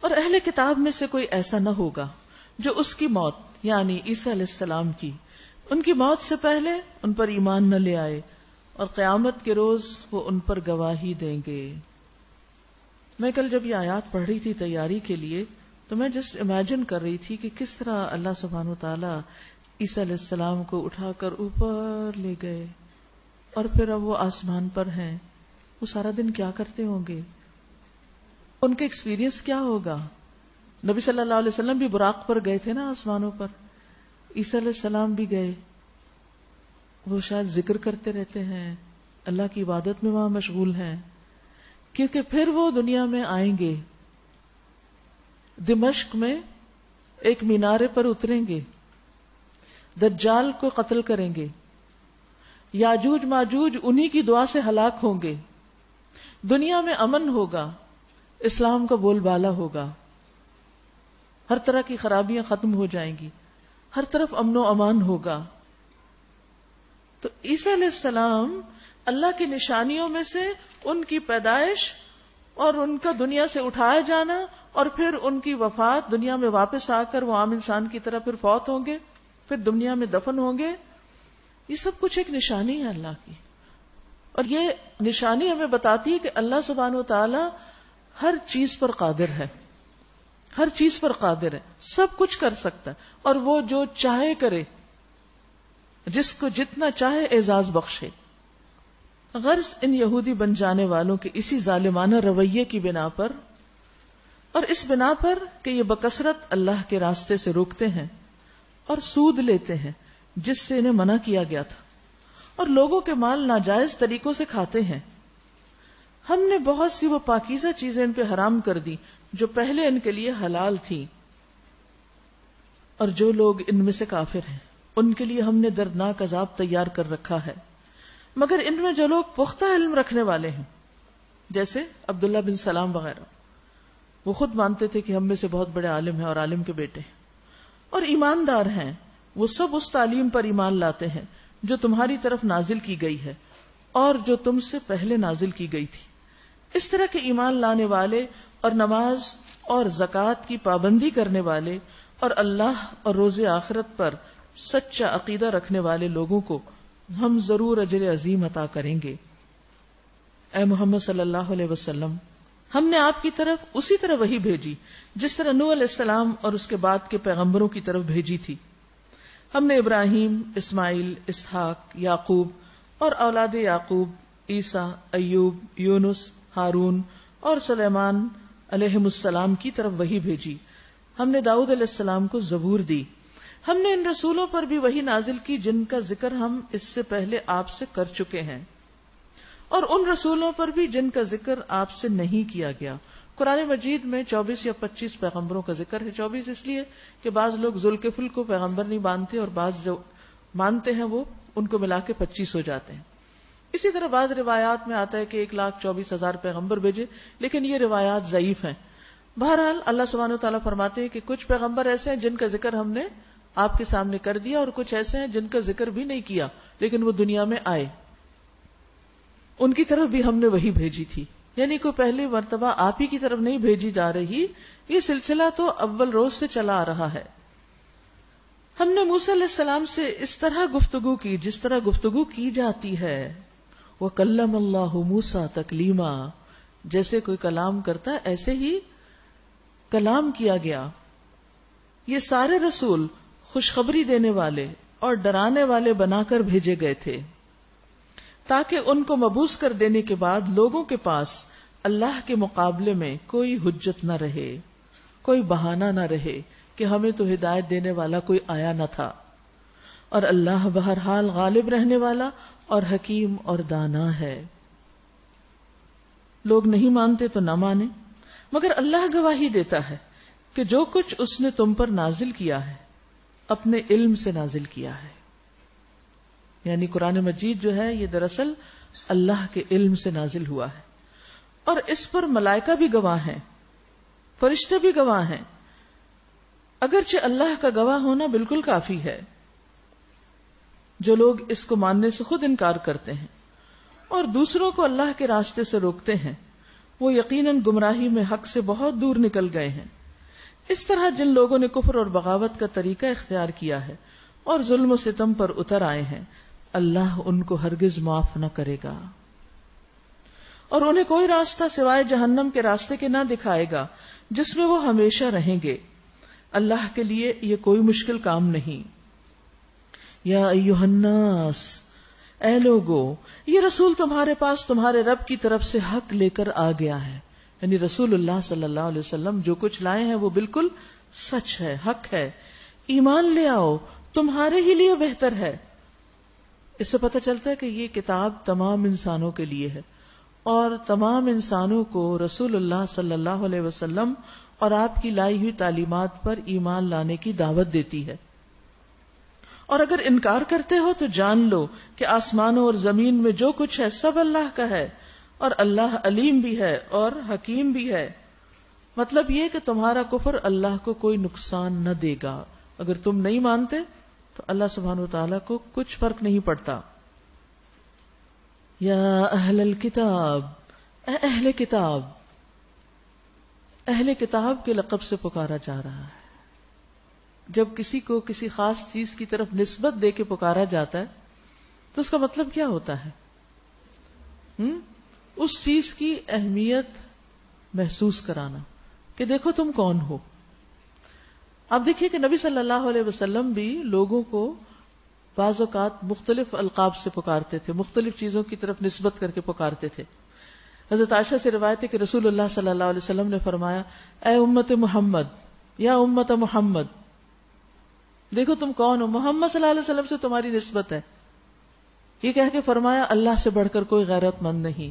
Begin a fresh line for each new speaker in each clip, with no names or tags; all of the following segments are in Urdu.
اور اہل کتاب میں سے کوئی ایسا نہ ہوگا جو اس کی موت یعنی عیسیٰ علیہ السلام کی ان کی موت سے پہلے ان پر ایمان نہ لے آئے، اور قیامت کے روز وہ ان پر گواہی دیں گے۔ میں کل جب یہ آیات پڑھ رہی تھی تیاری کے لیے تو میں جسٹ امیجن کر رہی تھی کہ کس طرح اللہ سبحانہ وتعالی عیسیٰ علیہ السلام کو اٹھا کر اوپر لے گئے، اور پھر اب وہ آسمان پر ہیں، وہ سارا دن کیا کرتے ہوں گے، ان کا ایکسپیرینس کیا ہوگا۔ نبی صلی اللہ علیہ وسلم بھی براق پر گئے تھے نا آسمانوں پر، عیسیٰ علیہ السلام بھی گئے، وہ شاید ذکر کرتے رہتے ہیں، اللہ کی عبادت میں وہاں مشغول ہیں، کیونکہ پھر وہ دنیا میں آئیں گے، دمشق میں ایک مینارے پر اتریں گے، دجال کو قتل کریں گے، یاجوج ماجوج انہی کی دعا سے ہلاک ہوں گے، دنیا میں امن ہوگا، اسلام کا بول بالا ہوگا، ہر طرح کی خرابیاں ختم ہو جائیں گی، ہر طرف امن و امان ہوگا۔ تو عیسیٰ علیہ السلام اللہ کی نشانیوں میں سے ان کی پیدائش اور ان کا دنیا سے اٹھایا جانا اور پھر ان کی وفات، دنیا میں واپس آ کر وہ عام انسان کی طرح پھر فوت ہوں گے، پھر دنیا میں دفن ہوں گے، یہ سب کچھ ایک نشانی ہے اللہ کی، اور یہ نشانی ہمیں بتاتی ہے کہ اللہ سبحانہ و تعالی ہر چیز پر قادر ہے، ہر چیز پر قادر ہے، سب کچھ کر سکتا ہے، اور وہ جو چاہے کرے، جس کو جتنا چاہے اعزاز بخشے۔ غرض ان یہودی بن جانے والوں کے اسی ظالمانہ رویے کی بنا پر، اور اس بنا پر کہ یہ بکثرت اللہ کے راستے سے روکتے ہیں اور سود لیتے ہیں جس سے انہیں منع کیا گیا تھا، اور لوگوں کے مال ناجائز طریقوں سے کھاتے ہیں، ہم نے بہت سی وہ پاکیزہ چیزیں ان پہ حرام کر دی جو پہلے ان کے لیے حلال تھی، اور جو لوگ ان میں سے کافر ہیں ان کے لیے ہم نے دردناک عذاب تیار کر رکھا ہے۔ مگر ان میں جو لوگ پختہ علم رکھنے والے ہیں جیسے عبداللہ بن سلام وغیرہ، وہ خود مانتے تھے کہ ہم میں سے بہت بڑے عالم ہیں اور عالم کے بیٹے ہیں، اور ایماندار ہیں، وہ سب اس تعلیم پر ایمان لاتے ہیں جو تمہاری طرف نازل کی گئی ہے اور جو تم سے پہلے نازل کی گئی تھی۔ اس طرح کے ایمان لانے والے اور نماز اور زکوٰۃ کی پابندی کرنے والے اور اللہ اور روز آخرت پر سچا عقیدہ رکھنے والے لوگوں کو ہم ضرور اجر عظیم عطا کریں گے۔ اے محمد صلی اللہ علیہ وسلم، ہم نے آپ کی طرف اسی طرح وحی بھیجی جس طرح نوح علیہ السلام اور اس کے بعد کے پیغمبروں کی طرف بھیجی تھی۔ ہم نے ابراہیم، اسماعیل، اسحاق، یعقوب اور اولاد یعقوب، عیسیٰ، ایوب، یونس، ہارون اور سلیمان علیہم السلام کی طرف وحی بھیجی۔ ہم نے داؤد علیہ السلام کو زبور دی۔ ہم نے ان رسولوں پر بھی وحی نازل کی جن کا ذکر ہم اس سے پہلے آپ سے کر چکے ہیں، اور ان رسولوں پر بھی جن کا ذکر آپ سے نہیں کیا گیا۔ قرآن مجید میں 24 یا 25 پیغمبروں کا ذکر ہے۔ 24 اس لیے کہ بعض لوگ ذوالکفل کو پیغمبر نہیں مانتے اور بعض جو مانتے ہیں وہ ان کو ملا کے 25 ہو جاتے ہیں۔ اسی طرح بعض روایات میں آتا ہے کہ 1,24,000 پیغمبر بھیجے، لیکن یہ روایات ضعیف ہیں۔ بہرحال اللہ سبحانہ وتعالیٰ فرماتے ہیں کہ کچھ پیغمبر ایسے ہیں جن کا ذکر ہم نے آپ کے سامنے کر دیا، اور کچھ ایسے ہیں جن کا ذکر بھی نہیں کیا لیکن وہ دنیا میں آئے، ان کی طرف بھی ہم نے وحی بھیجی تھی۔ یعنی کوئی پہلی مرتبہ آپ ہی کی طرف نہیں بھیجی جا رہی، یہ سلسلہ تو اول روز سے چلا آ رہا ہے۔ ہم نے موسیٰ علیہ السلام سے اس طرح گفتگو کی جس طرح گفتگو کی جاتی ہے، وَكَلَّمَ اللَّهُ مُوسَىٰ تَكْلِيمًا، جیسے کوئی کلام کرتا ہے ایسے ہی کلام کیا گیا۔ یہ سارے رسول خوشخبری دینے والے اور ڈرانے والے بنا کر بھیجے گئے تھے تاکہ ان کو مبعوث کر دینے کے بعد لوگوں کے پاس اللہ کے مقابلے میں کوئی حجت نہ رہے، کوئی بہانہ نہ رہے کہ ہمیں تو ہدایت دینے والا کوئی آیا نہ تھا، اور اللہ بہرحال غالب رہنے والا اور حکیم اور دانا ہے۔ لوگ نہیں مانتے تو نہ مانے، مگر اللہ گواہی دیتا ہے کہ جو کچھ اس نے تم پر نازل کیا ہے اپنے علم سے نازل کیا ہے۔ یعنی قرآن مجید جو ہے یہ دراصل اللہ کے علم سے نازل ہوا ہے، اور اس پر ملائکہ بھی گواہ ہیں، فرشتے بھی گواہ ہیں، اگرچہ اللہ کا گواہ ہونا بالکل کافی ہے۔ جو لوگ اس کو ماننے سے خود انکار کرتے ہیں اور دوسروں کو اللہ کے راستے سے روکتے ہیں، وہ یقیناً گمراہی میں حق سے بہت دور نکل گئے ہیں. اس طرح جن لوگوں نے کفر اور بغاوت کا طریقہ اختیار کیا ہے اور ظلم و ستم پر اتر آئے ہیں، اللہ ان کو ہرگز معاف نہ کرے گا اور انہیں کوئی راستہ سوائے جہنم کے راستے کے نہ دکھائے گا جس میں وہ ہمیشہ رہیں گے. اللہ کے لیے یہ کوئی مشکل کام نہیں. یا ایھا الناس، اے لوگو، یہ رسول تمہارے پاس تمہارے رب کی طرف سے حق لے کر آ گیا ہے. یعنی رسول اللہ صلی اللہ علیہ وسلم جو کچھ لائے ہیں وہ بالکل سچ ہے، حق ہے. ایمان لے آؤ، تمہارے ہی لیے بہتر ہے. اس سے پتہ چلتا ہے کہ یہ کتاب تمام انسانوں کے لیے ہے اور تمام انسانوں کو رسول اللہ صلی اللہ علیہ وسلم اور آپ کی لائی ہوئی تعلیمات پر ایمان لانے کی دعوت دیتی ہے. اور اگر انکار کرتے ہو تو جان لو کہ آسمانوں اور زمین میں جو کچھ ہے سب اللہ کا ہے اور اللہ علیم بھی ہے اور حکیم بھی ہے. مطلب یہ کہ تمہارا کفر اللہ کو کوئی نقصان نہ دے گا. اگر تم نہیں مانتے تو اللہ سبحانہ وتعالیٰ کو کچھ فرق نہیں پڑتا. یا اہل الکتاب، اے اہل کتاب. اہل کتاب کے لقب سے پکارا جا رہا ہے. جب کسی کو کسی خاص چیز کی طرف نسبت دے کے پکارا جاتا ہے تو اس کا مطلب کیا ہوتا ہے؟ اس چیز کی اہمیت محسوس کرانا کہ دیکھو تم کون ہو. آپ دیکھیے کہ نبی صلی اللہ علیہ وسلم بھی لوگوں کو بعض اوقات مختلف القاب سے پکارتے تھے، مختلف چیزوں کی طرف نسبت کر کے پکارتے تھے. حضرت عائشہ سے روایت ہے کہ رسول اللہ صلی اللہ علیہ وسلم نے فرمایا، اے امت محمد، یا امت محمد، دیکھو تم کون ہو، محمد صلی اللہ علیہ وسلم سے تمہاری نسبت ہے. یہ کہہ کے فرمایا اللہ سے بڑھ کر کوئی غیرت مند نہیں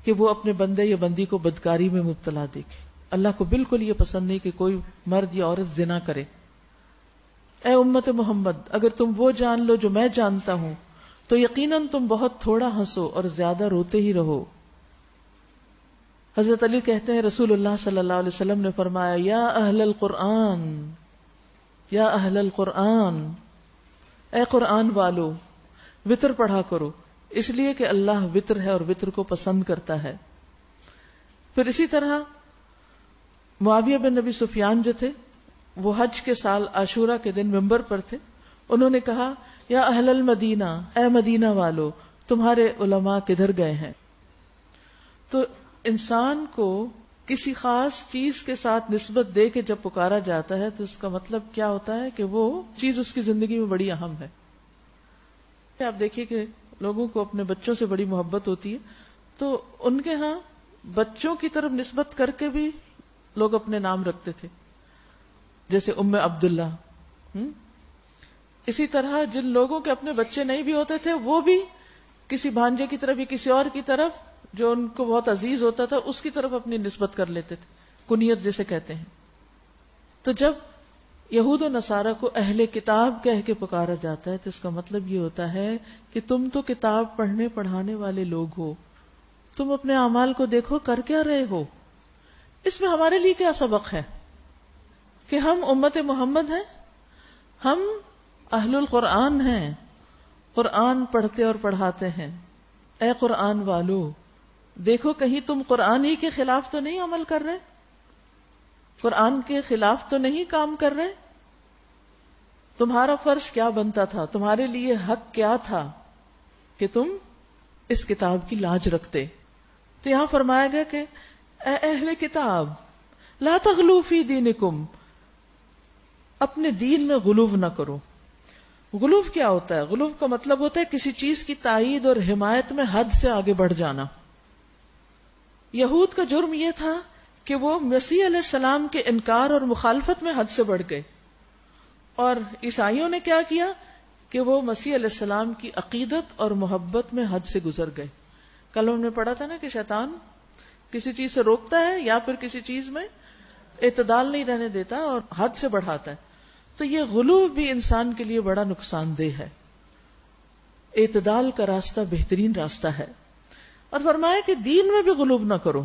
کہ وہ اپنے بندے یا بندی کو بدکاری میں مبتلا دیکھے. اللہ کو بالکل یہ پسند نہیں کہ کوئی مرد یا عورت زنا کرے. اے امت محمد، اگر تم وہ جان لو جو میں جانتا ہوں تو یقیناً تم بہت تھوڑا ہنسو اور زیادہ روتے ہی رہو. حضرت علی کہتے ہیں رسول اللہ صلی اللہ علیہ وسلم نے فرمایا، یا اہل القرآن، یا اہل القرآن، اے قرآن والو، وتر پڑھا کرو، اس لیے کہ اللہ وتر ہے اور وتر کو پسند کرتا ہے. پھر اسی طرح معاویہ بن نبی سفیان جو تھے وہ حج کے سال عاشورہ کے دن منبر پر تھے. انہوں نے کہا، یا اہل المدینہ، اے مدینہ والو، تمہارے علماء کدھر گئے ہیں؟ تو انسان کو کسی خاص چیز کے ساتھ نسبت دے کے جب پکارا جاتا ہے تو اس کا مطلب کیا ہوتا ہے کہ وہ چیز اس کی زندگی میں بڑی اہم ہے. آپ دیکھیے کہ لوگوں کو اپنے بچوں سے بڑی محبت ہوتی ہے تو ان کے ہاں بچوں کی طرف نسبت کر کے بھی لوگ اپنے نام رکھتے تھے، جیسے ام عبداللہ. اسی طرح جن لوگوں کے اپنے بچے نہیں بھی ہوتے تھے وہ بھی کسی بھانجے کی طرف یا کسی اور کی طرف جو ان کو بہت عزیز ہوتا تھا اس کی طرف اپنی نسبت کر لیتے تھے، کنیت جسے کہتے ہیں. تو جب یہود و نصارہ کو اہل کتاب کہہ کے پکارا جاتا ہے تو اس کا مطلب یہ ہوتا ہے کہ تم تو کتاب پڑھنے پڑھانے والے لوگ ہو، تم اپنے اعمال کو دیکھو کر کیا رہے ہو. اس میں ہمارے لیے کیا سبق ہے کہ ہم امت محمد ہیں، ہم اہل القرآن ہیں، قرآن پڑھتے اور پڑھاتے ہیں. اے قرآن والو، دیکھو کہیں تم قرآن ہی کے خلاف تو نہیں عمل کر رہے، قرآن کے خلاف تو نہیں کام کر رہے. تمہارا فرض کیا بنتا تھا، تمہارے لیے حق کیا تھا کہ تم اس کتاب کی لاج رکھتے. تو یہاں فرمایا گیا کہ اے اہل کتاب لا تغلو فی دینکم، اپنے دین میں غلو نہ کرو. غلو کیا ہوتا ہے؟ غلو کا مطلب ہوتا ہے کسی چیز کی تائید اور حمایت میں حد سے آگے بڑھ جانا. یہود کا جرم یہ تھا کہ وہ مسیح علیہ السلام کے انکار اور مخالفت میں حد سے بڑھ گئے، اور عیسائیوں نے کیا کیا کہ وہ مسیح علیہ السلام کی عقیدت اور محبت میں حد سے گزر گئے. کل ہم نے پڑھا تھا نا کہ شیطان کسی چیز سے روکتا ہے یا پھر کسی چیز میں اعتدال نہیں رہنے دیتا اور حد سے بڑھاتا ہے. تو یہ غلو بھی انسان کے لیے بڑا نقصان دہ ہے. اعتدال کا راستہ بہترین راستہ ہے. اور فرمایا کہ دین میں بھی غلو نہ کرو.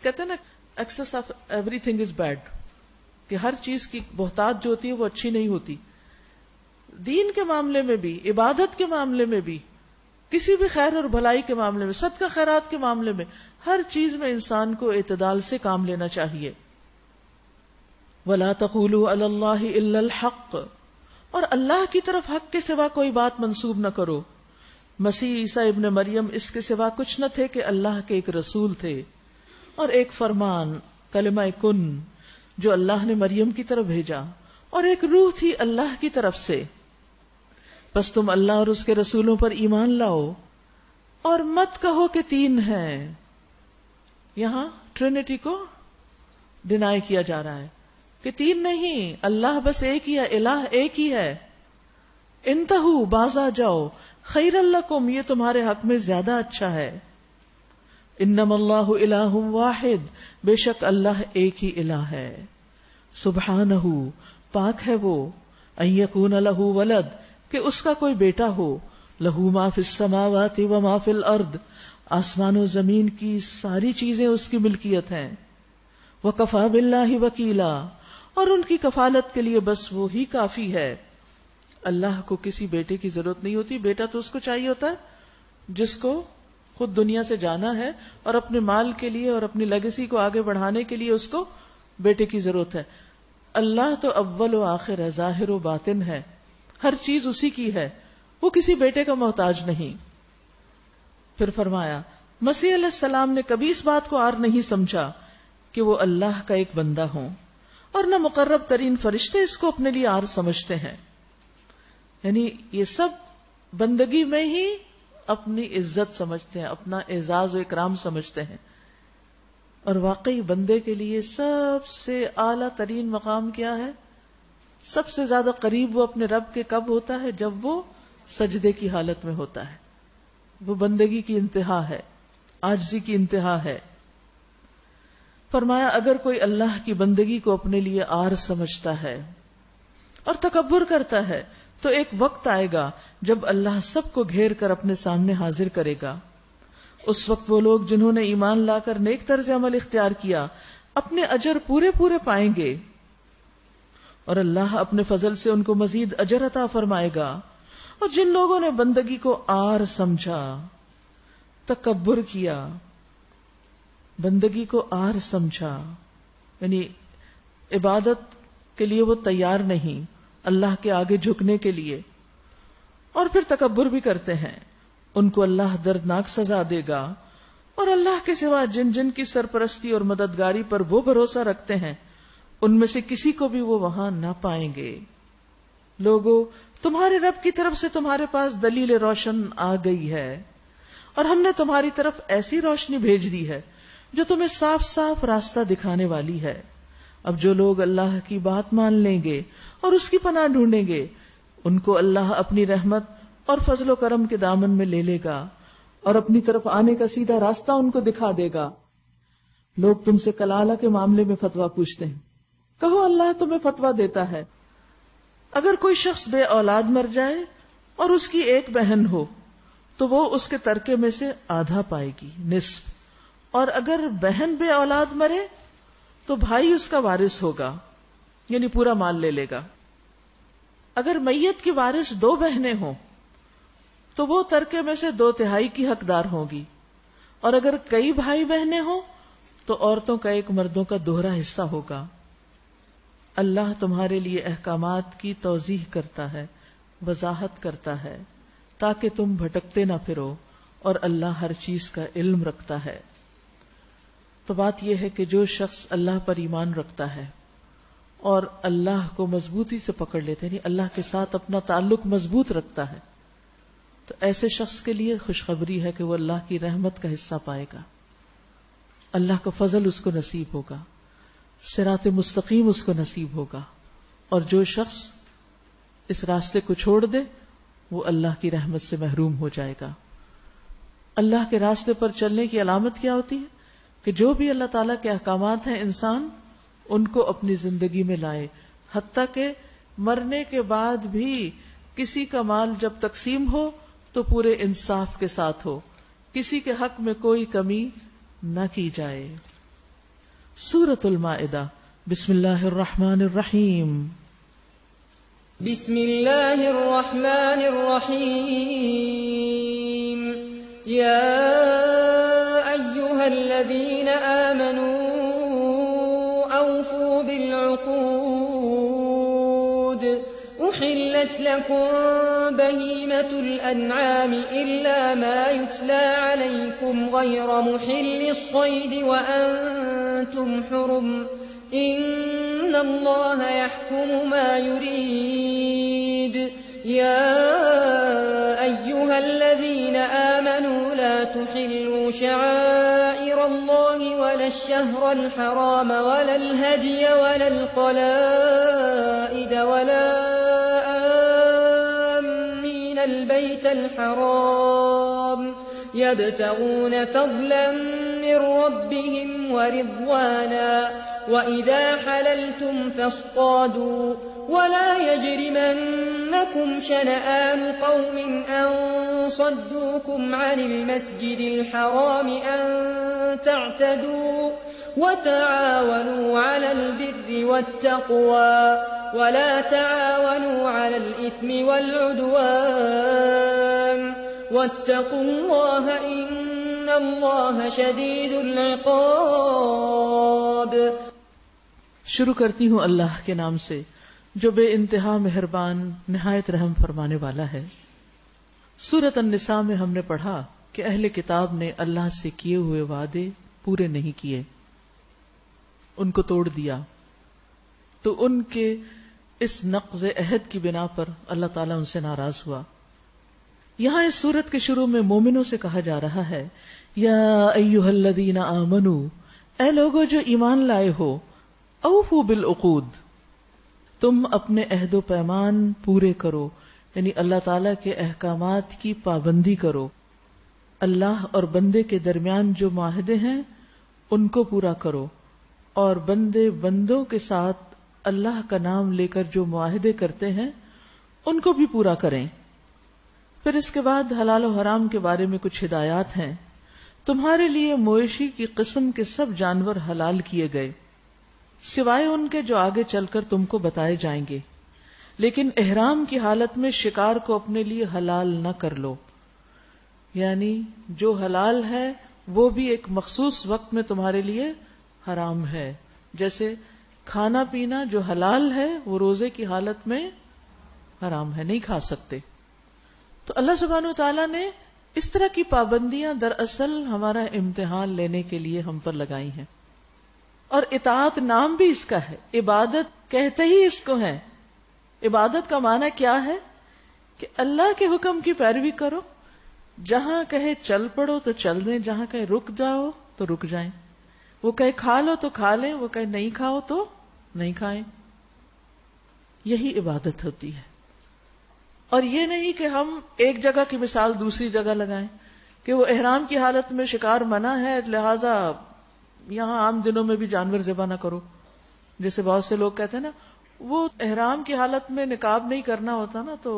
کہتے ہیں نا Axis of every thing is bad, کہ ہر چیز کی بہتات جو ہوتی ہے وہ اچھی نہیں ہوتی. دین کے معاملے میں بھی، عبادت کے معاملے میں بھی، کسی بھی خیر اور بھلائی کے معاملے میں، صدقہ خیرات کے معاملے میں، ہر چیز میں انسان کو اعتدال سے کام لینا چاہیے. وَلَا تَقُولُوا عَلَى اللَّهِ إِلَّا الْحَقَّ، اور اللہ کی طرف حق کے سوا کوئی بات منسوب نہ کرو. مسیح عیسیٰ ابن مریم اس کے سوا کچھ نہ تھے کہ اللہ کے ایک رسول تھے اور ایک فرمان کلمہ کن جو اللہ نے مریم کی طرف بھیجا، اور ایک روح تھی اللہ کی طرف سے. بس تم اللہ اور اس کے رسولوں پر ایمان لاؤ اور مت کہو کہ تین ہیں. یہاں ٹرینٹی کو ڈینائی کیا جا رہا ہے کہ تین نہیں، اللہ بس ایک ہی ہے، الہ ایک ہی ہے. انتہو، باز آ جاؤ، خیر لکم، یہ تمہارے حق میں زیادہ اچھا ہے. انما اللہ الہ واحد، بے شک اللہ ایک ہی الہ ہے. سبحانہ، پاک ہے وہ، ان یکون لہ ولد، کہ اس کا کوئی بیٹا ہو. لہ ما فی السماوات و ما فی الارض، آسمان و زمین کی ساری چیزیں اس کی ملکیت ہیں. وکفی باللہ وکیلا، اور ان کی کفالت کے لیے بس وہی کافی ہے. اللہ کو کسی بیٹے کی ضرورت نہیں ہوتی. بیٹا تو اس کو چاہیے ہوتا ہے جس کو خود دنیا سے جانا ہے اور اپنے مال کے لیے اور اپنی لیگیسی کو آگے بڑھانے کے لیے اس کو بیٹے کی ضرورت ہے. اللہ تو اول و آخر ہے، ظاہر و باطن ہے، ہر چیز اسی کی ہے، وہ کسی بیٹے کا محتاج نہیں. پھر فرمایا مسیح علیہ السلام نے کبھی اس بات کو عار نہیں سمجھا کہ وہ اللہ کا ایک بندہ ہوں، اور نہ مقرب ترین فرشتے اس کو اپنے لیے عار سمجھتے ہیں. یعنی یہ سب بندگی میں ہی اپنی عزت سمجھتے ہیں، اپنا اعزاز و اکرام سمجھتے ہیں. اور واقعی بندے کے لیے سب سے اعلیٰ ترین مقام کیا ہے؟ سب سے زیادہ قریب وہ اپنے رب کے کب ہوتا ہے؟ جب وہ سجدے کی حالت میں ہوتا ہے. وہ بندگی کی انتہا ہے، عاجزی کی انتہا ہے. فرمایا اگر کوئی اللہ کی بندگی کو اپنے لیے عار سمجھتا ہے اور تکبر کرتا ہے تو ایک وقت آئے گا جب اللہ سب کو گھیر کر اپنے سامنے حاضر کرے گا. اس وقت وہ لوگ جنہوں نے ایمان لا کر نیک طرز عمل اختیار کیا اپنے اجر پورے پورے پائیں گے، اور اللہ اپنے فضل سے ان کو مزید اجر عطا فرمائے گا. اور جن لوگوں نے بندگی کو عار سمجھا، تکبر کیا، بندگی کو عار سمجھا، یعنی عبادت کے لیے وہ تیار نہیں اللہ کے آگے جھکنے کے لیے، اور پھر تکبر بھی کرتے ہیں، ان کو اللہ دردناک سزا دے گا. اور اللہ کے سوا جن جن کی سرپرستی اور مددگاری پر وہ بھروسہ رکھتے ہیں ان میں سے کسی کو بھی وہ وہاں نہ پائیں گے. لوگو، تمہارے رب کی طرف سے تمہارے پاس دلیل روشن آ گئی ہے، اور ہم نے تمہاری طرف ایسی روشنی بھیج دی ہے جو تمہیں صاف صاف راستہ دکھانے والی ہے. اب جو لوگ اللہ کی بات مان لیں گے اور اس کی پناہ ڈھونڈیں گے ان کو اللہ اپنی رحمت اور فضل و کرم کے دامن میں لے لے گا اور اپنی طرف آنے کا سیدھا راستہ ان کو دکھا دے گا. لوگ تم سے کلالہ کے معاملے میں فتویٰ پوچھتے ہیں، کہو اللہ تمہیں فتویٰ دیتا ہے. اگر کوئی شخص بے اولاد مر جائے اور اس کی ایک بہن ہو تو وہ اس کے ترکے میں سے آدھا پائے گی، نصف. اور اگر بہن بے اولاد مرے تو بھائی اس کا وارث ہوگا، یعنی پورا مال لے لے گا. اگر میت کی وارث 2 بہنیں ہوں تو وہ ترکے میں سے 2/3 کی حقدار ہوگی. اور اگر کئی بھائی بہنیں ہوں تو عورتوں کا ایک مردوں کا دوہرا حصہ ہوگا. اللہ تمہارے لیے احکامات کی توضیح کرتا ہے، وضاحت کرتا ہے تاکہ تم بھٹکتے نہ پھرو، اور اللہ ہر چیز کا علم رکھتا ہے. تو بات یہ ہے کہ جو شخص اللہ پر ایمان رکھتا ہے اور اللہ کو مضبوطی سے پکڑ لیتے، یعنی اللہ کے ساتھ اپنا تعلق مضبوط رکھتا ہے، تو ایسے شخص کے لیے خوشخبری ہے کہ وہ اللہ کی رحمت کا حصہ پائے گا، اللہ کا فضل اس کو نصیب ہوگا، صراط مستقیم اس کو نصیب ہوگا. اور جو شخص اس راستے کو چھوڑ دے وہ اللہ کی رحمت سے محروم ہو جائے گا. اللہ کے راستے پر چلنے کی علامت کیا ہوتی ہے؟ کہ جو بھی اللہ تعالیٰ کے احکامات ہیں انسان ان کو اپنی زندگی میں لائے، حتیٰ کہ مرنے کے بعد بھی کسی کا مال جب تقسیم ہو تو پورے انصاف کے ساتھ ہو، کسی کے حق میں کوئی کمی نہ کی جائے. سورۃ المائدہ. بسم اللہ الرحمن الرحیم.
بسم اللہ الرحمن الرحیم. یا ایھا أيها الذين آمنوا أوفوا بالعقود أحلت لكم بهيمة الأنعام إلا ما يتلى عليكم غير محل الصيد وأنتم حرم إن الله يحكم ما يريد يا أيها الذين آمنوا لا تحلوا شعائر الله ولا الشهر الحرام ولا الهدي ولا القلائد ولا آمين البيت الحرام يبتغون فضلا من ربهم ورضوانا وإذا حللتم فاصطادوا ولا يجرمنكم شنآن قوم أن صدوكم عن المسجد الحرام أن تعتدوا وتعاونوا على البر والتقوى ولا تعاونوا على الإثم والعدوان واتقوا الله إن الله شديد العقاب.
شروع کرتی ہوں اللہ کے نام سے جو بے انتہا مہربان نہایت رحم فرمانے والا ہے. سورۃ النساء میں ہم نے پڑھا کہ اہل کتاب نے اللہ سے کیے ہوئے وعدے پورے نہیں کیے، ان کو توڑ دیا، تو ان کے اس نقض عہد کی بنا پر اللہ تعالیٰ ان سے ناراض ہوا. یہاں اس سورت کے شروع میں مومنوں سے کہا جا رہا ہے یا ایھا الذین آمنوا، اے لوگو جو ایمان لائے ہو، اوفوا بالعقود، تم اپنے عہد و پیمان پورے کرو، یعنی اللہ تعالیٰ کے احکامات کی پابندی کرو. اللہ اور بندے کے درمیان جو معاہدے ہیں ان کو پورا کرو، اور بندے بندوں کے ساتھ اللہ کا نام لے کر جو معاہدے کرتے ہیں ان کو بھی پورا کریں. پھر اس کے بعد حلال و حرام کے بارے میں کچھ ہدایات ہیں. تمہارے لیے مویشی کی قسم کے سب جانور حلال کیے گئے سوائے ان کے جو آگے چل کر تم کو بتائے جائیں گے، لیکن احرام کی حالت میں شکار کو اپنے لیے حلال نہ کر لو. یعنی جو حلال ہے وہ بھی ایک مخصوص وقت میں تمہارے لیے حرام ہے. جیسے کھانا پینا جو حلال ہے وہ روزے کی حالت میں حرام ہے، نہیں کھا سکتے. تو اللہ سبحانہ وتعالیٰ نے اس طرح کی پابندیاں دراصل ہمارا امتحان لینے کے لیے ہم پر لگائی ہیں. اور اطاعت نام بھی اس کا ہے، عبادت کہتے ہی اس کو ہے. عبادت کا معنی کیا ہے کہ اللہ کے حکم کی پیروی کرو، جہاں کہے چل پڑو تو چل دیں، جہاں کہے رک جاؤ تو رک جائیں، وہ کہے کھا لو تو کھا لیں، وہ کہے نہیں کھاؤ تو نہیں کھائیں. یہی عبادت ہوتی ہے. اور یہ نہیں کہ ہم ایک جگہ کی مثال دوسری جگہ لگائیں کہ وہ احرام کی حالت میں شکار منع ہے لہذا یہاں عام دنوں میں بھی جانور ذبح نہ کرو. جیسے بہت سے لوگ کہتے ہیں نا وہ احرام کی حالت میں نقاب نہیں کرنا ہوتا نا تو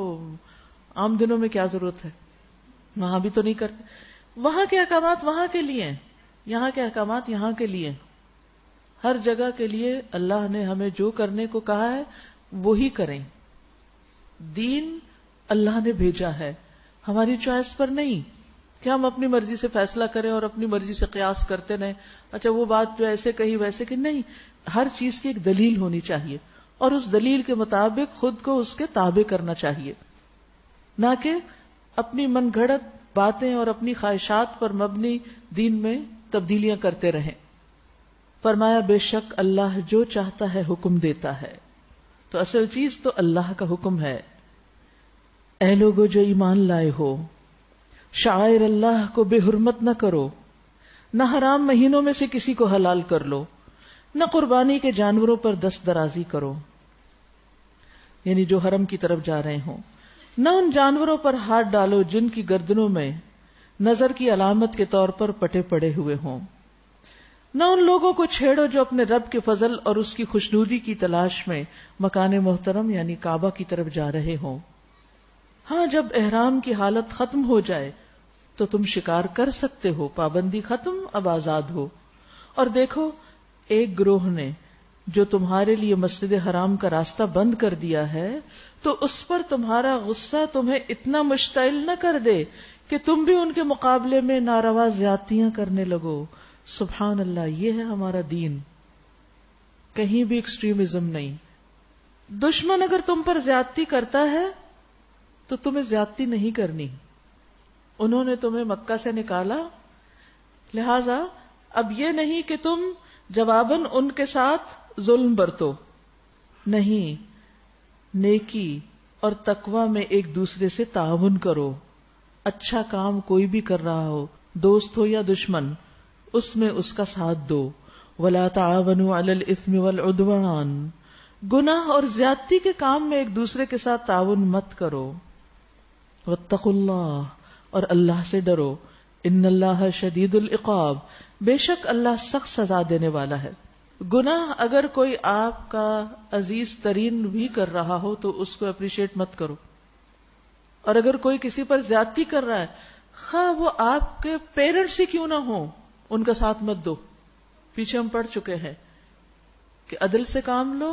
عام دنوں میں کیا ضرورت ہے، وہاں بھی تو نہیں کرتے. وہاں کے احکامات وہاں کے لیے ہیں، یہاں کے احکامات یہاں کے لیے. ہر جگہ کے لیے اللہ نے ہمیں جو کرنے کو کہا ہے وہی کریں. دین اللہ نے بھیجا ہے، ہماری چوائس پر نہیں کہ ہم اپنی مرضی سے فیصلہ کریں اور اپنی مرضی سے قیاس کرتے رہیں. اچھا وہ بات جو ایسے کہی ویسے کہ نہیں، ہر چیز کی ایک دلیل ہونی چاہیے اور اس دلیل کے مطابق خود کو اس کے تابع کرنا چاہیے، نہ کہ اپنی من گھڑت باتیں اور اپنی خواہشات پر مبنی دین میں تبدیلیاں کرتے رہیں. فرمایا بے شک اللہ جو چاہتا ہے حکم دیتا ہے. تو اصل چیز تو اللہ کا حکم ہے. اے لوگو جو ایمان لائے ہو، شعائر اللہ کو بے حرمت نہ کرو، نہ حرام مہینوں میں سے کسی کو حلال کر لو، نہ قربانی کے جانوروں پر دست درازی کرو، یعنی جو حرم کی طرف جا رہے ہوں، نہ ان جانوروں پر ہاتھ ڈالو جن کی گردنوں میں نظر کی علامت کے طور پر پٹے پڑے ہوئے ہوں، نہ ان لوگوں کو چھیڑو جو اپنے رب کے فضل اور اس کی خوشنودی کی تلاش میں مکان محترم یعنی کعبہ کی طرف جا رہے ہوں. ہاں جب احرام کی حالت ختم ہو جائے تو تم شکار کر سکتے ہو، پابندی ختم، اب آزاد ہو. اور دیکھو ایک گروہ نے جو تمہارے لیے مسجد حرام کا راستہ بند کر دیا ہے تو اس پر تمہارا غصہ تمہیں اتنا مشتعل نہ کر دے کہ تم بھی ان کے مقابلے میں ناروا زیادتیاں کرنے لگو. سبحان اللہ، یہ ہے ہمارا دین، کہیں بھی ایکسٹریمزم نہیں. دشمن اگر تم پر زیادتی کرتا ہے تو تمہیں زیادتی نہیں کرنی. انہوں نے تمہیں مکہ سے نکالا، لہذا اب یہ نہیں کہ تم جواباً ان کے ساتھ ظلم برتو. نہیں، نیکی اور تقوی میں ایک دوسرے سے تعاون کرو. اچھا کام کوئی بھی کر رہا ہو، دوست ہو یا دشمن، اس میں اس کا ساتھ دو. وَلَا تَعَاوَنُوا عَلَى الْإِثْمِ وَالْعُدْوَانِ، گناہ اور زیادتی کے کام میں ایک دوسرے کے ساتھ تعاون مت کرو. وَاتَّقُوا اللَّهَ، اور اللہ سے ڈرو. ان اللہ شدید العقاب، بے شک اللہ سخت سزا دینے والا ہے. گناہ اگر کوئی آپ کا عزیز ترین بھی کر رہا ہو تو اس کو اپریشیٹ مت کرو، اور اگر کوئی کسی پر زیادتی کر رہا ہے، خواہ وہ آپ کے پیرنٹس ہی کیوں نہ ہو، ان کا ساتھ مت دو. پیچھے ہم پڑھ چکے ہیں کہ عدل سے کام لو،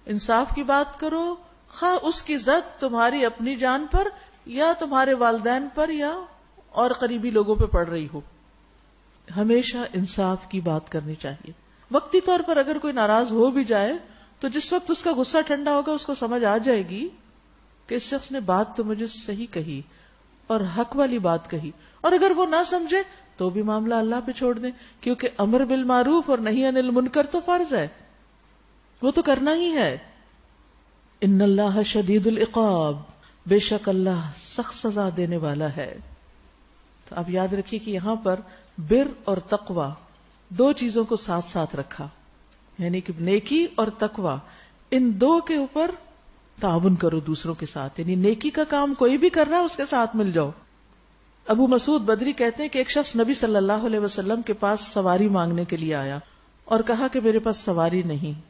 انصاف کی بات کرو، خواہ اس کی زد تمہاری اپنی جان پر یا تمہارے والدین پر یا اور قریبی لوگوں پہ پڑ رہی ہو. ہمیشہ انصاف کی بات کرنی چاہیے. وقتی طور پر اگر کوئی ناراض ہو بھی جائے تو جس وقت اس کا غصہ ٹھنڈا ہوگا اس کو سمجھ آ جائے گی کہ اس شخص نے بات تو مجھے صحیح کہی اور حق والی بات کہی، اور اگر وہ نہ سمجھے تو بھی معاملہ اللہ پہ چھوڑ دیں، کیونکہ امر بالمعروف اور نہی عن المنکر تو فرض ہے، وہ تو کرنا ہی ہے. ان اللہ شدید العقاب، بے شک اللہ سخت سزا دینے والا ہے. تو آپ یاد رکھیے کہ یہاں پر بر اور تقوی دو چیزوں کو ساتھ ساتھ رکھا، یعنی کہ نیکی اور تقوی، ان دو کے اوپر تعاون کرو دوسروں کے ساتھ. یعنی نیکی کا کام کوئی بھی کر رہا ہے اس کے ساتھ مل جاؤ. ابو مسعود بدری کہتے ہیں کہ ایک شخص نبی صلی اللہ علیہ وسلم کے پاس سواری مانگنے کے لیے آیا اور کہا کہ میرے پاس سواری نہیں.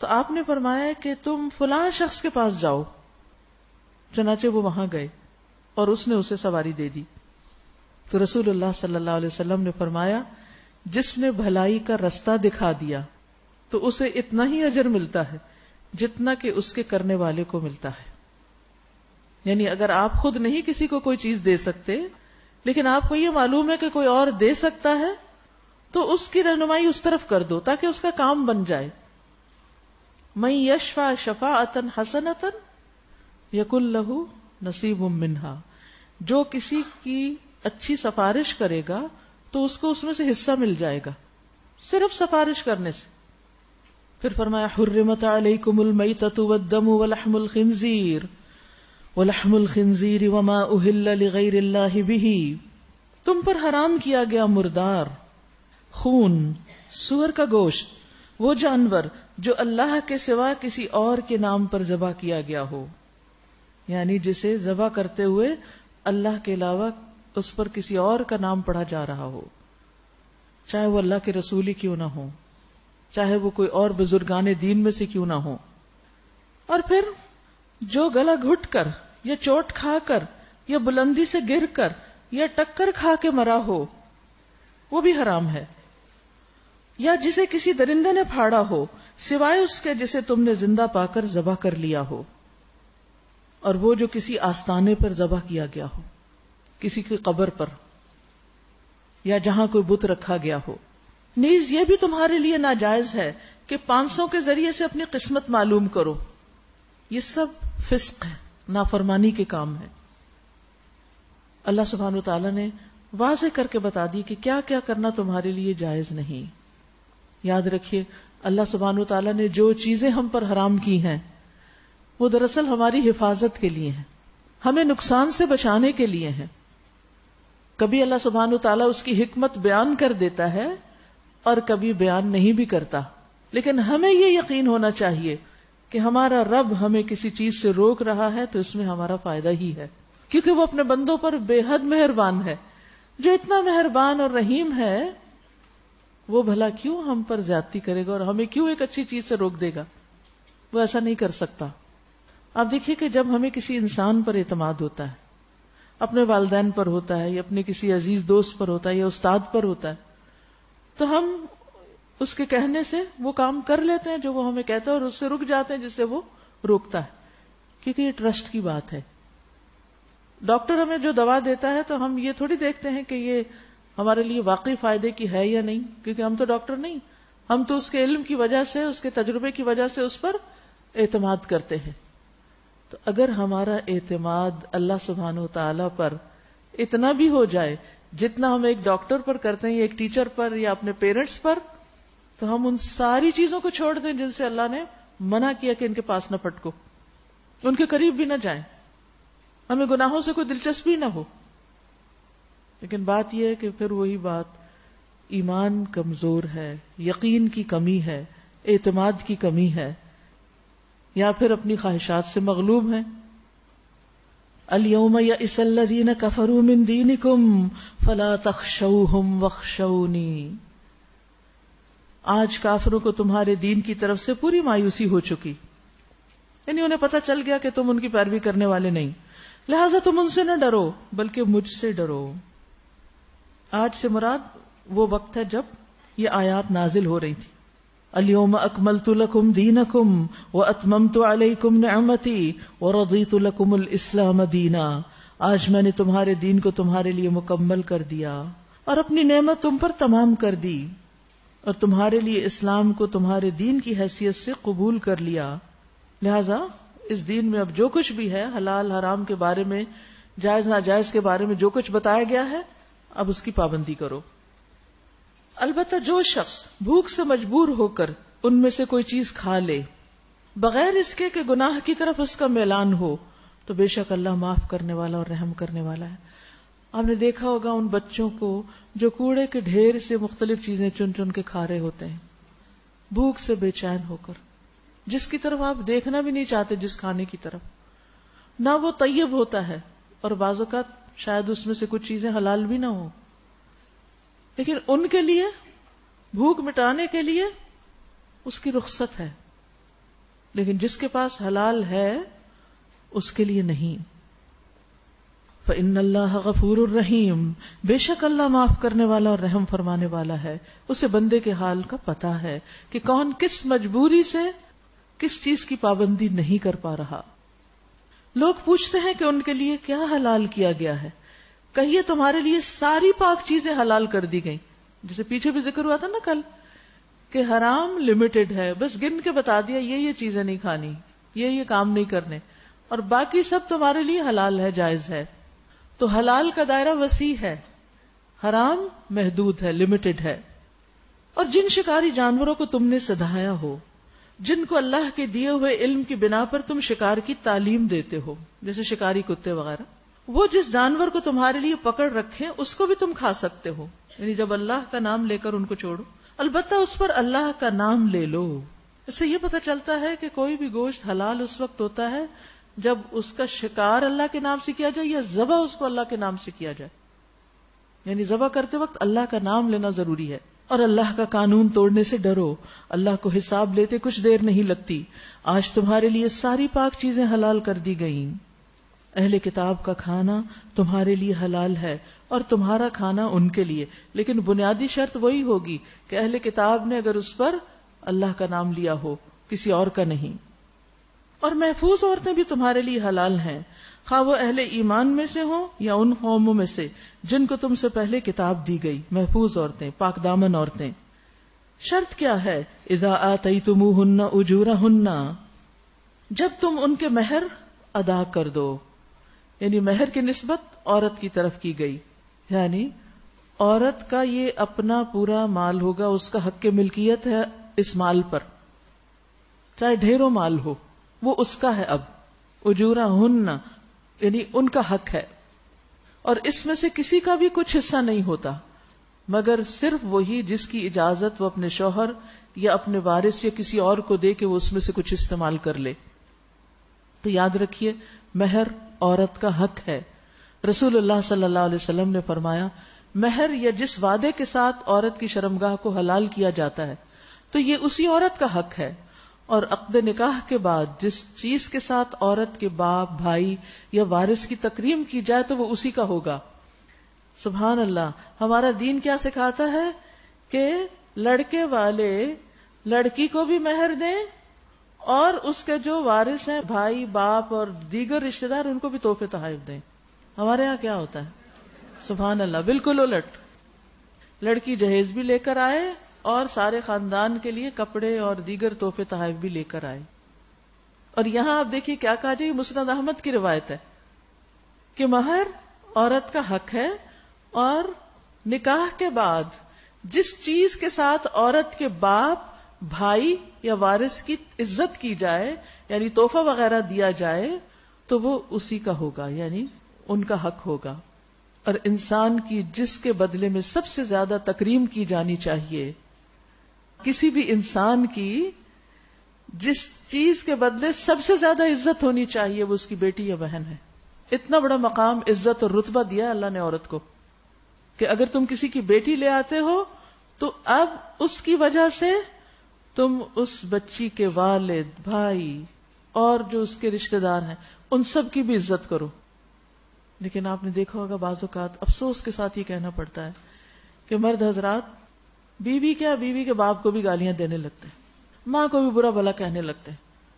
تو آپ نے فرمایا کہ تم فلاں شخص کے پاس جاؤ. چنانچہ وہ وہاں گئے اور اس نے اسے سواری دے دی. تو رسول اللہ صلی اللہ علیہ وسلم نے فرمایا، جس نے بھلائی کا رستہ دکھا دیا تو اسے اتنا ہی اجر ملتا ہے جتنا کہ اس کے کرنے والے کو ملتا ہے. یعنی اگر آپ خود نہیں کسی کو کوئی چیز دے سکتے لیکن آپ کو یہ معلوم ہے کہ کوئی اور دے سکتا ہے تو اس کی رہنمائی اس طرف کر دو تاکہ اس کا کام بن جائے. من یشفع شفاعۃ حسنۃ یکن لہ نصیب منہا، جو کسی کی اچھی سفارش کرے گا تو اس کو اس میں سے حصہ مل جائے گا صرف سفارش کرنے سے. پھر فرمایا حرمت علیکم المیتۃ والدم ولحم الخنزیر وما اہل لغیر اللہ بہ، تم پر حرام کیا گیا مردار، خون، سور کا گوشت، وہ جانور جو اللہ کے سوا کسی اور کے نام پر ذبح کیا گیا ہو، یعنی جسے ذبح کرتے ہوئے اللہ کے علاوہ اس پر کسی اور کا نام پڑھا جا رہا ہو، چاہے وہ اللہ کے رسول ہی کیوں نہ ہو، چاہے وہ کوئی اور بزرگان دین میں سے کیوں نہ ہو. اور پھر جو گلا گھٹ کر یا چوٹ کھا کر یا بلندی سے گر کر یا ٹکر کھا کے مرا ہو وہ بھی حرام ہے. یا جسے کسی درندے نے پھاڑا ہو سوائے اس کے جسے تم نے زندہ پا کر ذبح کر لیا ہو، اور وہ جو کسی آستانے پر ذبح کیا گیا ہو، کسی کی قبر پر یا جہاں کوئی بت رکھا گیا ہو. نیز یہ بھی تمہارے لیے ناجائز ہے کہ 500 کے ذریعے سے اپنی قسمت معلوم کرو. یہ سب فسق ہے، نافرمانی کے کام ہے. اللہ سبحانہ وتعالی نے واضح کر کے بتا دی کہ کیا کیا کرنا تمہارے لیے جائز نہیں. یاد رکھیے اللہ سبحانہ وتعالی نے جو چیزیں ہم پر حرام کی ہیں وہ دراصل ہماری حفاظت کے لیے ہیں، ہمیں نقصان سے بچانے کے لیے ہیں. کبھی اللہ سبحانہ وتعالی اس کی حکمت بیان کر دیتا ہے اور کبھی بیان نہیں بھی کرتا، لیکن ہمیں یہ یقین ہونا چاہیے کہ ہمارا رب ہمیں کسی چیز سے روک رہا ہے تو اس میں ہمارا فائدہ ہی ہے، کیونکہ وہ اپنے بندوں پر بے حد مہربان ہے. جو اتنا مہربان اور رحیم ہے وہ بھلا کیوں ہم پر زیادتی کرے گا اور ہمیں کیوں ایک اچھی چیز سے روک دے گا؟ وہ ایسا نہیں کر سکتا. آپ دیکھیے کہ جب ہمیں کسی انسان پر اعتماد ہوتا ہے، اپنے والدین پر ہوتا ہے یا اپنے کسی عزیز دوست پر ہوتا ہے یا استاد پر ہوتا ہے، تو ہم اس کے کہنے سے وہ کام کر لیتے ہیں جو وہ ہمیں کہتا ہے اور اس سے رک جاتے ہیں جس سے وہ روکتا ہے، کیونکہ یہ ٹرسٹ کی بات ہے. ڈاکٹر ہمیں جو دوا دیتا ہے تو ہم یہ تھوڑی دیکھتے ہیں کہ یہ ہمارے لیے واقعی فائدے کی ہے یا نہیں، کیونکہ ہم تو ڈاکٹر نہیں، ہم تو اس کے علم کی وجہ سے، اس کے تجربے کی وجہ سے اس پر اعتماد کرتے ہیں. تو اگر ہمارا اعتماد اللہ سبحانہ و تعالی پر اتنا بھی ہو جائے جتنا ہم ایک ڈاکٹر پر کرتے ہیں یا ایک ٹیچر پر یا اپنے پیرنٹس پر، تو ہم ان ساری چیزوں کو چھوڑ دیں جن سے اللہ نے منع کیا کہ ان کے پاس نہ پھٹکو، ان کے قریب بھی نہ جائیں، ہمیں گناہوں سے کوئی دلچسپی نہ ہو. لیکن بات یہ ہے کہ پھر وہی بات، ایمان کمزور ہے، یقین کی کمی ہے، اعتماد کی کمی ہے، یا پھر اپنی خواہشات سے مغلوب ہیں. اليوم يئس الذين كفروا من دينكم فلا تخشوهم واخشوني. آج کافروں کو تمہارے دین کی طرف سے پوری مایوسی ہو چکی، یعنی انہیں پتہ چل گیا کہ تم ان کی پیروی کرنے والے نہیں، لہذا تم ان سے نہ ڈرو بلکہ مجھ سے ڈرو. آج سے مراد وہ وقت ہے جب یہ آیات نازل ہو رہی تھی. اليوم اکملت لکم دینکم واتممت علیکم نعمتی ورضیت لکم الاسلام دینا. آج میں نے تمہارے دین کو تمہارے لیے مکمل کر دیا اور اپنی نعمت تم پر تمام کر دی، اور تمہارے لیے اسلام کو تمہارے دین کی حیثیت سے قبول کر لیا. لہذا اس دین میں اب جو کچھ بھی ہے، حلال حرام کے بارے میں، جائز ناجائز کے بارے میں جو کچھ بتایا گیا ہے، اب اس کی پابندی کرو. البتہ جو شخص بھوک سے مجبور ہو کر ان میں سے کوئی چیز کھا لے بغیر اس کے کہ گناہ کی طرف اس کا میلان ہو، تو بے شک اللہ معاف کرنے والا اور رحم کرنے والا ہے. آپ نے دیکھا ہوگا ان بچوں کو جو کوڑے کے ڈھیر سے مختلف چیزیں چن چن کے کھا رہے ہوتے ہیں، بھوک سے بے چین ہو کر، جس کی طرف آپ دیکھنا بھی نہیں چاہتے، جس کھانے کی طرف، نہ وہ طیب ہوتا ہے، اور بعض اوقات شاید اس میں سے کچھ چیزیں حلال بھی نہ ہوں، لیکن ان کے لیے بھوک مٹانے کے لیے اس کی رخصت ہے. لیکن جس کے پاس حلال ہے اس کے لیے نہیں. فإن اللہ غفور الرحیم، بے شک اللہ معاف کرنے والا اور رحم فرمانے والا ہے. اسے بندے کے حال کا پتہ ہے کہ کون کس مجبوری سے کس چیز کی پابندی نہیں کر پا رہا. لوگ پوچھتے ہیں کہ ان کے لیے کیا حلال کیا گیا ہے. کہیے تمہارے لیے ساری پاک چیزیں حلال کر دی گئیں. جیسے پیچھے بھی ذکر ہوا تھا نا کل کہ حرام لمیٹڈ ہے، بس گن کے بتا دیا یہ چیزیں نہیں کھانی، یہ کام نہیں کرنے، اور باقی سب تمہارے لیے حلال ہے، جائز ہے. تو حلال کا دائرہ وسیع ہے، حرام محدود ہے، لمیٹڈ ہے. اور جن شکاری جانوروں کو تم نے سدھایا ہو، جن کو اللہ کے دیے ہوئے علم کی بنا پر تم شکار کی تعلیم دیتے ہو، جیسے شکاری کتے وغیرہ، وہ جس جانور کو تمہارے لیے پکڑ رکھے اس کو بھی تم کھا سکتے ہو، یعنی جب اللہ کا نام لے کر ان کو چھوڑو. البتہ اس پر اللہ کا نام لے لو. اس سے یہ پتہ چلتا ہے کہ کوئی بھی گوشت حلال اس وقت ہوتا ہے جب اس کا شکار اللہ کے نام سے کیا جائے یا ذبح اس کو اللہ کے نام سے کیا جائے. یعنی ذبح کرتے وقت اللہ کا نام لینا ضروری ہے. اور اللہ کا قانون توڑنے سے ڈرو، اللہ کو حساب لیتے کچھ دیر نہیں لگتی. آج تمہارے لیے ساری پاک چیزیں حلال کر دی گئیں. اہل کتاب کا کھانا تمہارے لیے حلال ہے اور تمہارا کھانا ان کے لیے، لیکن بنیادی شرط وہی ہوگی کہ اہل کتاب نے اگر اس پر اللہ کا نام لیا ہو، کسی اور کا نہیں. اور محفوظ عورتیں بھی تمہارے لیے حلال ہیں، خواہ وہ اہل ایمان میں سے ہوں یا ان قوموں میں سے جن کو تم سے پہلے کتاب دی گئی. محفوظ عورتیں، پاک دامن عورتیں. شرط کیا ہے؟ اذا آتیتموہن اجورہن، جب تم ان کے مہر ادا کر دو. یعنی مہر کی نسبت عورت کی طرف کی گئی، یعنی عورت کا یہ اپنا پورا مال ہوگا، اس کا حق ملکیت ہے اس مال پر، چاہے ڈھیروں مال ہو، وہ اس کا ہے. اب اجورہن یعنی ان کا حق ہے، اور اس میں سے کسی کا بھی کچھ حصہ نہیں ہوتا مگر صرف وہی جس کی اجازت وہ اپنے شوہر یا اپنے وارث یا کسی اور کو دے کہ وہ اس میں سے کچھ استعمال کر لے. تو یاد رکھیے مہر عورت کا حق ہے. رسول اللہ صلی اللہ علیہ وسلم نے فرمایا مہر یا جس وعدے کے ساتھ عورت کی شرمگاہ کو حلال کیا جاتا ہے تو یہ اسی عورت کا حق ہے، اور عقد نکاح کے بعد جس چیز کے ساتھ عورت کے باپ، بھائی یا وارث کی تکریم کی جائے تو وہ اسی کا ہوگا. سبحان اللہ. ہمارا دین کیا سکھاتا ہے کہ لڑکے والے لڑکی کو بھی مہر دیں اور اس کے جو وارث ہیں، بھائی، باپ اور دیگر رشتہ دار، ان کو بھی تحفے تحائف دیں. ہمارے ہاں کیا ہوتا ہے؟ سبحان اللہ، بالکل الٹ. لڑکی جہیز بھی لے کر آئے اور سارے خاندان کے لیے کپڑے اور دیگر تحفے تحائف بھی لے کر آئے. اور یہاں آپ دیکھیے کیا کہا جائے، مسند احمد کی روایت ہے کہ مہر عورت کا حق ہے، اور نکاح کے بعد جس چیز کے ساتھ عورت کے باپ، بھائی یا وارث کی عزت کی جائے، یعنی تحفہ وغیرہ دیا جائے، تو وہ اسی کا ہوگا، یعنی ان کا حق ہوگا. اور انسان کی جس کے بدلے میں سب سے زیادہ تکریم کی جانی چاہیے، کسی بھی انسان کی جس چیز کے بدلے سب سے زیادہ عزت ہونی چاہیے، وہ اس کی بیٹی یا بہن ہے. اتنا بڑا مقام، عزت اور رتبہ دیا اللہ نے عورت کو کہ اگر تم کسی کی بیٹی لے آتے ہو تو اب اس کی وجہ سے تم اس بچی کے والد، بھائی اور جو اس کے رشتہ دار ہیں ان سب کی بھی عزت کرو. لیکن آپ نے دیکھا ہوگا بعض اوقات افسوس کے ساتھ یہ کہنا پڑتا ہے کہ مرد حضرات بیوی کیا، بیوی کے باپ کو بھی گالیاں دینے لگتے ہیں، ماں کو بھی برا بھلا کہنے لگتے ہیں،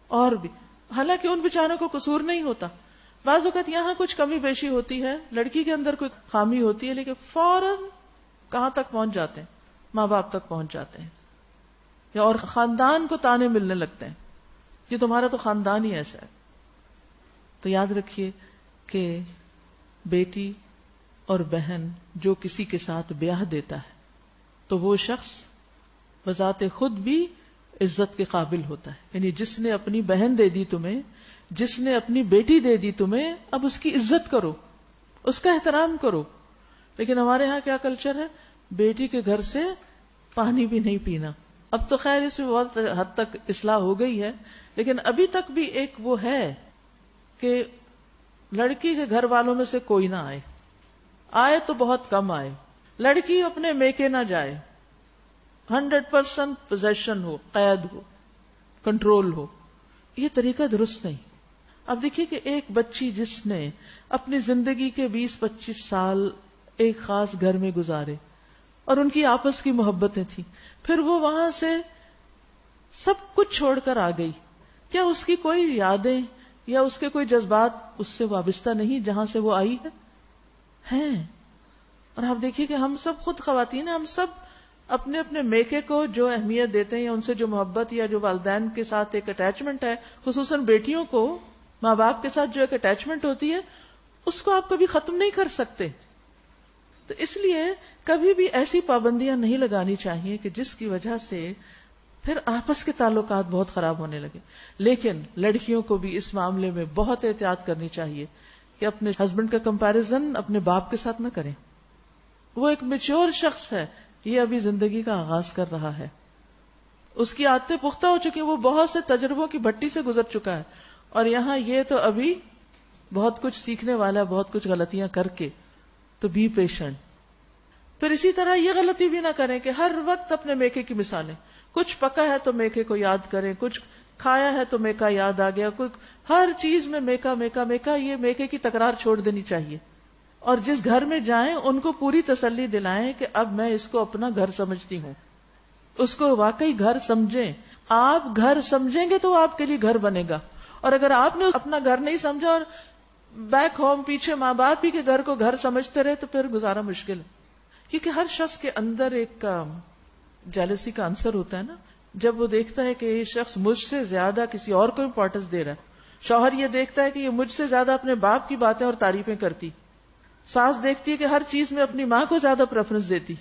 اور بھی، حالانکہ ان بیچاروں کو قصور نہیں ہوتا. بعض اوقات یہاں کچھ کمی بیشی ہوتی ہے، لڑکی کے اندر کوئی خامی ہوتی ہے، لیکن فوراً کہاں تک پہنچ جاتے ہیں، ماں باپ تک پہنچ جاتے ہیں، یا اور خاندان کو تانے ملنے لگتے ہیں کہ تمہارا تو خاندان ہی ایسا ہے. تو یاد رکھیے کہ بیٹی اور بہن جو کسی کے ساتھ بیاہ دیتا ہے تو وہ شخص بذات خود بھی عزت کے قابل ہوتا ہے. یعنی جس نے اپنی بہن دے دی تمہیں، جس نے اپنی بیٹی دے دی تمہیں، اب اس کی عزت کرو، اس کا احترام کرو. لیکن ہمارے ہاں کیا کلچر ہے، بیٹی کے گھر سے پانی بھی نہیں پینا. اب تو خیر اس میں بہت حد تک اصلاح ہو گئی ہے، لیکن ابھی تک بھی ایک وہ ہے کہ لڑکی کے گھر والوں میں سے کوئی نہ آئے تو بہت کم آئے، لڑکی اپنے میکے نہ جائے، 100% پوزیشن ہو، قید ہو، کنٹرول ہو. یہ طریقہ درست نہیں. اب دیکھیے کہ ایک بچی جس نے اپنی زندگی کے 20-25 سال ایک خاص گھر میں گزارے اور ان کی آپس کی محبتیں تھیں، پھر وہ وہاں سے سب کچھ چھوڑ کر آ گئی، کیا اس کی کوئی یادیں یا اس کے کوئی جذبات اس سے وابستہ نہیں جہاں سے وہ آئی ہے؟ ہیں. اور آپ دیکھیے کہ ہم سب خود خواتین ہیں، ہم سب اپنے اپنے میکے کو جو اہمیت دیتے ہیں یا ان سے جو محبت یا جو والدین کے ساتھ ایک اٹیچمنٹ ہے، خصوصاً بیٹیوں کو ماں باپ کے ساتھ جو ایک اٹیچمنٹ ہوتی ہے، اس کو آپ کبھی ختم نہیں کر سکتے. تو اس لیے کبھی بھی ایسی پابندیاں نہیں لگانی چاہیے کہ جس کی وجہ سے پھر آپس کے تعلقات بہت خراب ہونے لگے. لیکن لڑکیوں کو بھی اس معاملے میں بہت احتیاط کرنی چاہیے کہ اپنے ہسبینڈ کا کمپیرزن اپنے باپ کے ساتھ نہ کریں. وہ ایک میچور شخص ہے، یہ ابھی زندگی کا آغاز کر رہا ہے، اس کی عادتیں پختہ ہو چکی ہیں، وہ بہت سے تجربوں کی بھٹی سے گزر چکا ہے، اور یہاں یہ تو ابھی بہت کچھ سیکھنے والا ہے، بہت کچھ غلطیاں کر کے. تو بی پیشنٹ. پھر اسی طرح یہ غلطی بھی نہ کریں کہ ہر وقت اپنے میکے کی مثالیں، کچھ پکا ہے تو میکے کو یاد کریں، کچھ کھایا ہے تو میکا یاد آ گیا، کوئی ہر چیز میں میکا میکا میکا. یہ میکے کی تکرار چھوڑ دینی چاہیے. اور جس گھر میں جائیں ان کو پوری تسلی دلائیں کہ اب میں اس کو اپنا گھر سمجھتی ہوں، اس کو واقعی گھر سمجھیں. آپ گھر سمجھیں گے تو وہ آپ کے لیے گھر بنے گا، اور اگر آپ نے اپنا گھر نہیں سمجھا اور بیک ہوم پیچھے ماں باپ ہی کے گھر کو گھر سمجھتے رہے تو پھر گزارا مشکل ہے. کیونکہ ہر شخص کے اندر ایک جیلسی کا عنصر ہوتا ہے نا، جب وہ دیکھتا ہے کہ یہ شخص مجھ سے زیادہ کسی اور کو امپورٹنس دے رہا ہے. شوہر یہ دیکھتا ہے کہ یہ مجھ سے زیادہ اپنے باپ کی باتیں اور تعریفیں کرتی، ساس دیکھتی ہے کہ ہر چیز میں اپنی ماں کو زیادہ پریفرنس دیتی،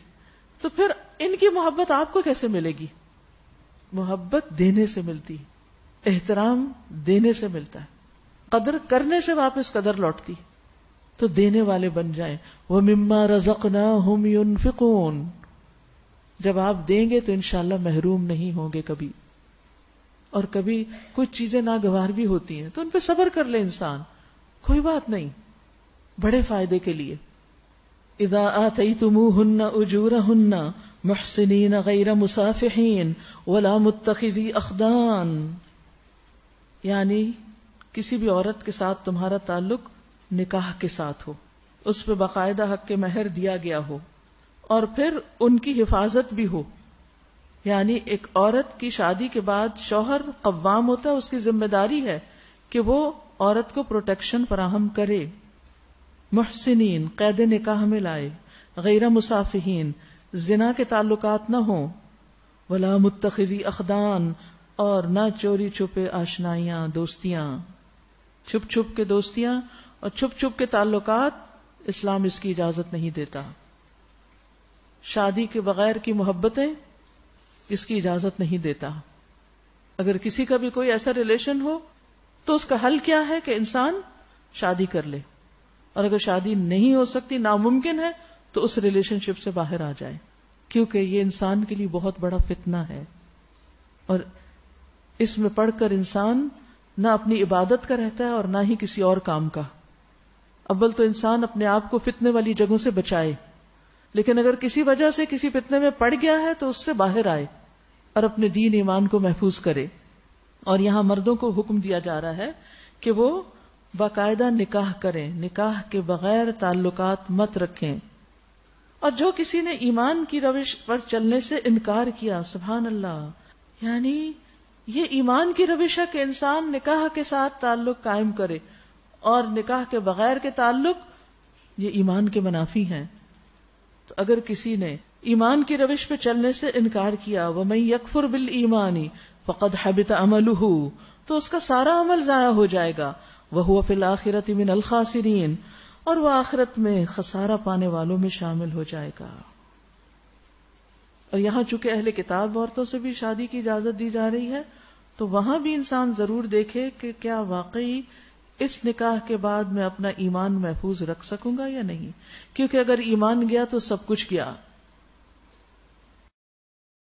تو پھر ان کی محبت آپ کو کیسے ملے گی؟ محبت دینے سے ملتی، احترام دینے سے ملتا ہے، قدر کرنے سے واپس قدر لوٹتی. تو دینے والے بن جائیں. وَمِمَّا رَزَقْنَاهُمْ يُنْفِقُونَ. جب آپ دیں گے تو انشاءاللہ محروم نہیں ہوں گے کبھی. اور کبھی کچھ چیزیں ناگوار بھی ہوتی ہیں تو ان پہ صبر کر لے انسان، کوئی بات نہیں، بڑے فائدے کے لیے. اذا آتیتموہن اجورہن محسنین غیر مسافحین ولا متخذی اخدان. یعنی کسی بھی عورت کے ساتھ تمہارا تعلق نکاح کے ساتھ ہو، اس پہ باقاعدہ حق کے مہر دیا گیا ہو، اور پھر ان کی حفاظت بھی ہو. یعنی ایک عورت کی شادی کے بعد شوہر قوام ہوتا ہے، اس کی ذمہ داری ہے کہ وہ عورت کو پروٹیکشن فراہم کرے. محسنین قید نکاح میں لائے، غیر مسافحین زنا کے تعلقات نہ ہوں، ولا متخذی اخدان، اور نہ چوری چھپے آشنائیاں، دوستیاں، چھپ چھپ کے دوستیاں اور چھپ چھپ کے تعلقات اسلام اس کی اجازت نہیں دیتا. شادی کے بغیر کی محبتیں اس کی اجازت نہیں دیتا. اگر کسی کا بھی کوئی ایسا ریلیشن ہو تو اس کا حل کیا ہے کہ انسان شادی کر لے، اور اگر شادی نہیں ہو سکتی، ناممکن ہے، تو اس ریلیشن شپ سے باہر آ جائے، کیونکہ یہ انسان کے لیے بہت بڑا فتنہ ہے. اور اس میں پڑھ کر انسان نہ اپنی عبادت کا رہتا ہے اور نہ ہی کسی اور کام کا. اول تو انسان اپنے آپ کو فتنے والی جگہوں سے بچائے، لیکن اگر کسی وجہ سے کسی فتنے میں پڑ گیا ہے تو اس سے باہر آئے اور اپنے دین ایمان کو محفوظ کرے. اور یہاں مردوں کو حکم دیا جا رہا ہے کہ وہ باقاعدہ نکاح کریں، نکاح کے بغیر تعلقات مت رکھیں. اور جو کسی نے ایمان کی روش پر چلنے سے انکار کیا، سبحان اللہ، یعنی یہ ایمان کی روش ہے کہ انسان نکاح کے ساتھ تعلق قائم کرے، اور نکاح کے بغیر کے تعلق یہ ایمان کے منافی ہیں. تو اگر کسی نے ایمان کی روش پہ چلنے سے انکار کیا، وَمَن يَكْفُرْ بِالْإِيمَانِ فَقَدْ حَبِطَ عَمَلُهُ، تو اس کا سارا عمل ضائع ہو جائے گا. وَهُوَ فِي الْآخِرَةِ مِنَ الْخَاسِرِينَ، اور وہ آخرت میں خسارہ پانے والوں میں شامل ہو جائے گا. اور یہاں چونکہ اہل کتاب عورتوں سے بھی شادی کی اجازت دی جا رہی ہے، تو وہاں بھی انسان ضرور دیکھے کہ کیا واقعی اس نکاح کے بعد میں اپنا ایمان محفوظ رکھ سکوں گا یا نہیں. کیونکہ اگر ایمان گیا تو سب کچھ گیا.